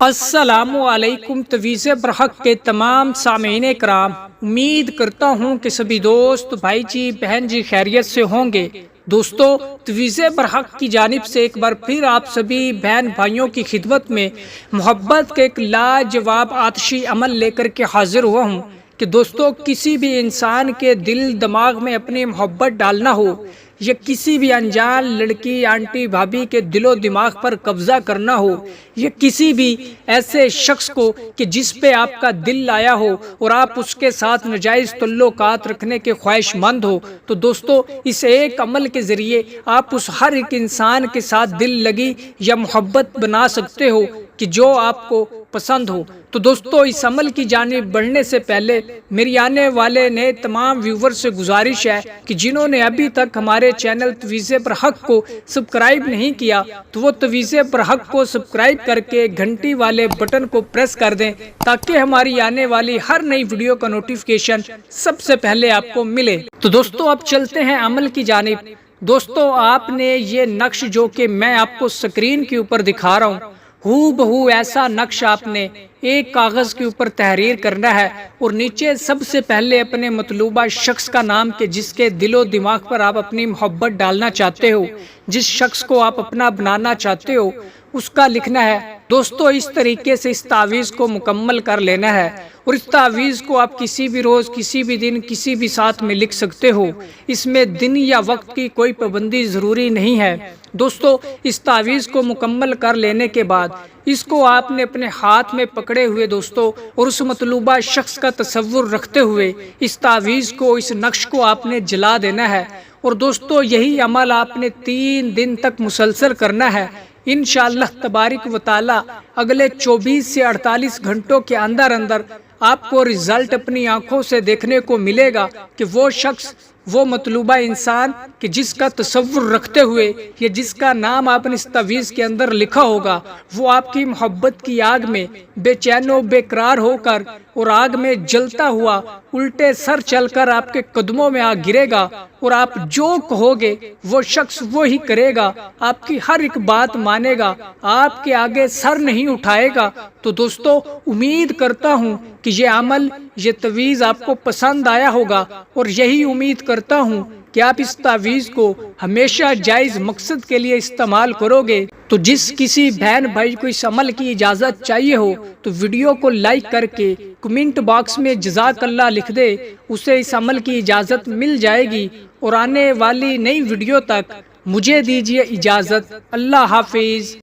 السلام علیکم تویز برحق کے تمام سامعین کرام، امید کرتا ہوں کہ سبھی دوست بھائی جی بہن جی خیریت سے ہوں گے۔ دوستو، تویز برحق کی جانب سے ایک بار پھر آپ سبھی بہن بھائیوں کی خدمت میں محبت کے ایک لاجواب آتشی عمل لے کر کے حاضر ہوا ہوں کہ دوستو، کسی بھی انسان کے دل دماغ میں اپنی محبت ڈالنا ہو یا کسی بھی انجان لڑکی آنٹی بھابھی کے دل و دماغ پر قبضہ کرنا ہو یا کسی بھی ایسے شخص کو کہ جس پہ آپ کا دل آیا ہو اور آپ اس کے ساتھ ناجائز تعلقات رکھنے کے خواہش مند ہو، تو دوستو اس ایک عمل کے ذریعے آپ اس ہر ایک انسان کے ساتھ دل لگی یا محبت بنا سکتے ہو کہ جو آپ کو پسند ہو۔ تو دوستو، اس عمل کی جانب بڑھنے سے پہلے میری آنے والے نئے تمام ویور سے گزارش ہے کہ جنہوں نے ابھی تک ہمارے چینل تویز برحق کو سبسکرائب نہیں کیا تو وہ تویز برحق کو سبسکرائب کر کے گھنٹی والے بٹن کو پریس کر دیں تاکہ ہماری آنے والی ہر نئی ویڈیو کا نوٹیفیکیشن سب سے پہلے آپ کو ملے۔ تو دوستو، اب چلتے ہیں عمل کی جانب۔ دوستو، آپ نے یہ نقش جو کہ میں آپ کو سکرین کے اوپر دکھا رہا ہوں، ہو بہو ایسا نقش آپ نے ایک کاغذ کے اوپر تحریر کرنا ہے اور نیچے سب سے پہلے اپنے مطلوبہ شخص کا نام کہ جس کے دل و دماغ پر آپ اپنی محبت ڈالنا چاہتے ہو، جس شخص کو آپ اپنا بنانا چاہتے ہو، اس کا لکھنا ہے۔ دوستو، اس طریقے سے اس تعویذ کو مکمل کر لینا ہے اور اس تعویذ کو آپ کسی بھی روز، کسی بھی دن، کسی بھی ساتھ میں لکھ سکتے ہو۔ اس میں دن یا وقت کی کوئی پابندی ضروری نہیں ہے۔ دوستو، اس تعویذ کو مکمل کر لینے کے بعد اس کو آپ نے اپنے ہاتھ میں پکڑے ہوئے دوستو اور اس مطلوبہ شخص کا تصور رکھتے ہوئے اس تعویذ کو، اس نقش کو آپ نے جلا دینا ہے اور دوستو یہی عمل آپ نے 3 دن تک مسلسل کرنا ہے۔ انشاءاللہ تبارک و تعالی اگلے 24 سے 48 گھنٹوں کے اندر اندر آپ کو رزلٹ اپنی آنکھوں سے دیکھنے کو ملے گا کہ وہ شخص، وہ مطلوبہ انسان کہ جس کا تصور رکھتے ہوئے یا جس کا نام آپ نے اس تعویذ کے اندر لکھا ہوگا، وہ آپ کی محبت کی آگ میں بے چین و بے قرار ہو کر اور آگ میں جلتا ہوا الٹے سر چل کر آپ کے قدموں میں آ گرے گا اور آپ جو کہو گے وہ شخص وہی کرے گا، آپ کی ہر ایک بات مانے گا، آپ کے آگے سر نہیں اٹھائے گا۔ تو دوستو، امید کرتا ہوں کہ یہ عمل، یہ تعویذ آپ کو پسند آیا ہوگا اور یہی امید کرتا ہوں کہ آپ اس تعویذ کو ہمیشہ جائز مقصد کے لیے استعمال کرو گے۔ تو جس کسی بہن بھائی کو اس عمل کی اجازت چاہیے ہو تو ویڈیو کو لائک کر کے کمنٹ باکس میں جزاک اللہ لکھ دے، اسے اس عمل کی اجازت مل جائے گی۔ اور آنے والی نئی ویڈیو تک مجھے دیجیے اجازت۔ اللہ حافظ۔